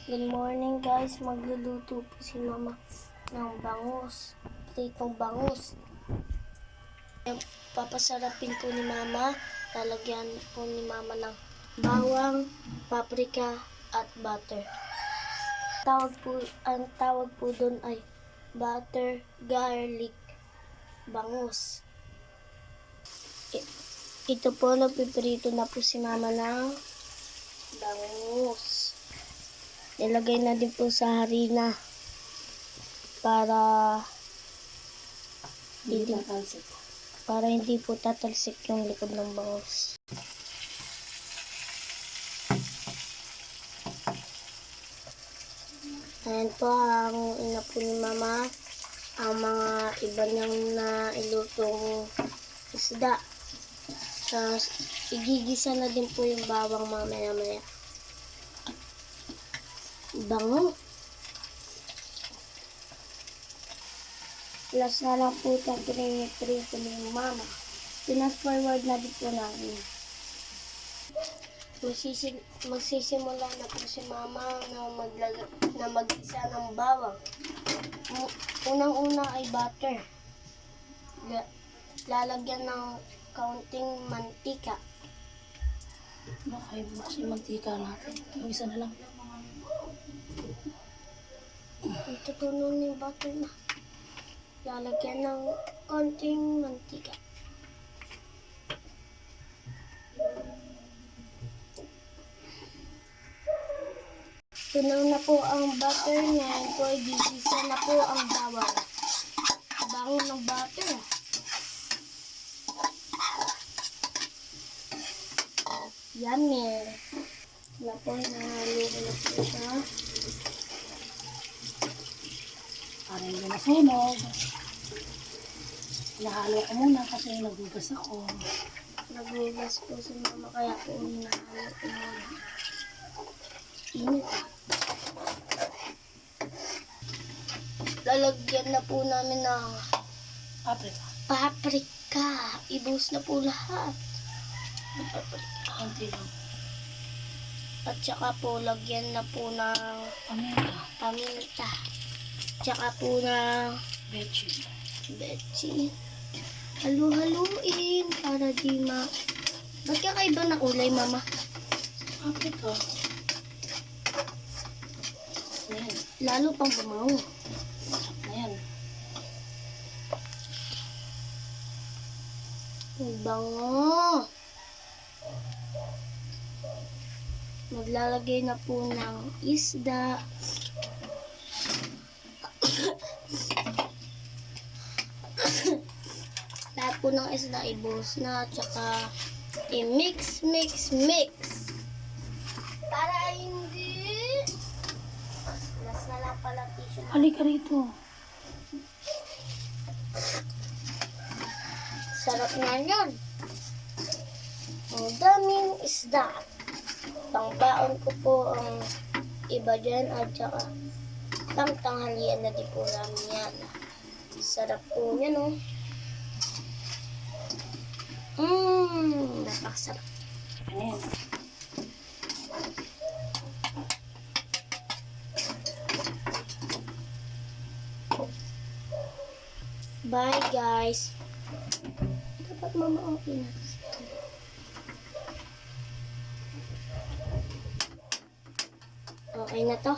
Good morning guys, magluluto po si mama ng bangus, pritong bangus. Papasarapin po ni mama, lalagyan po ni mama ng bawang, paprika at butter. Ang tawag po doon ay butter, garlic, bangus. Ito po, nagpiprito na po si mama ng bangus. Ilagay na din po sa harina para hindi po tatalsik yung likod ng bangus. Ayan po ang ina po ni mama, ang mga iba niyang nailutong isda. Tapos igigisa na din po yung bawang mamaya-maya. Bango. Last na lang po itong pinipirito ni mama. Pinas-forward na din po namin. Magsisimula na po si mama na mag-isa ng bawang. Unang-una ay butter. Lalagyan ng kaunting mantika. Bakit ba si mantika natin? Yung isa na lang. Itutunan yung butter na. Lalagyan ng konting mantika. Tunaw na po ang butter niya. Ito ay gigisa na po ang bawang. Bango ng butter. Yummy. Na po, nahalo ko na po siya. Para hindi nasunog. Nahalo ko muna kasi nagugas ako. Nagugas po si mama kaya po hinahalo ko muna. Init. Lalagyan na po namin ng paprika. Ibuhos na po lahat. Paprika. Konti lang. At saka po lagyan na po ng paminta. Tsaka po ng betchin. Halu-haluin para di Ba't kakaiba na kulay, mama? Paprika. Ayan. Lalo pang bumango. Ayan. Ang bango. Maglalagay na po ng isda. Lahat po ng isda ibuhos na, tsaka i-mix. Para hindi last na lang pala tissue. Halika rito. Sarap na yun. Ang daming isda. Pangbaon ko po ang iba dyan at saka pangtanghalian na din po namin yan. Sarap po yan, oh. Napakasarap. Ayan. Bye, guys. Dapat mama okay na. Okay na to.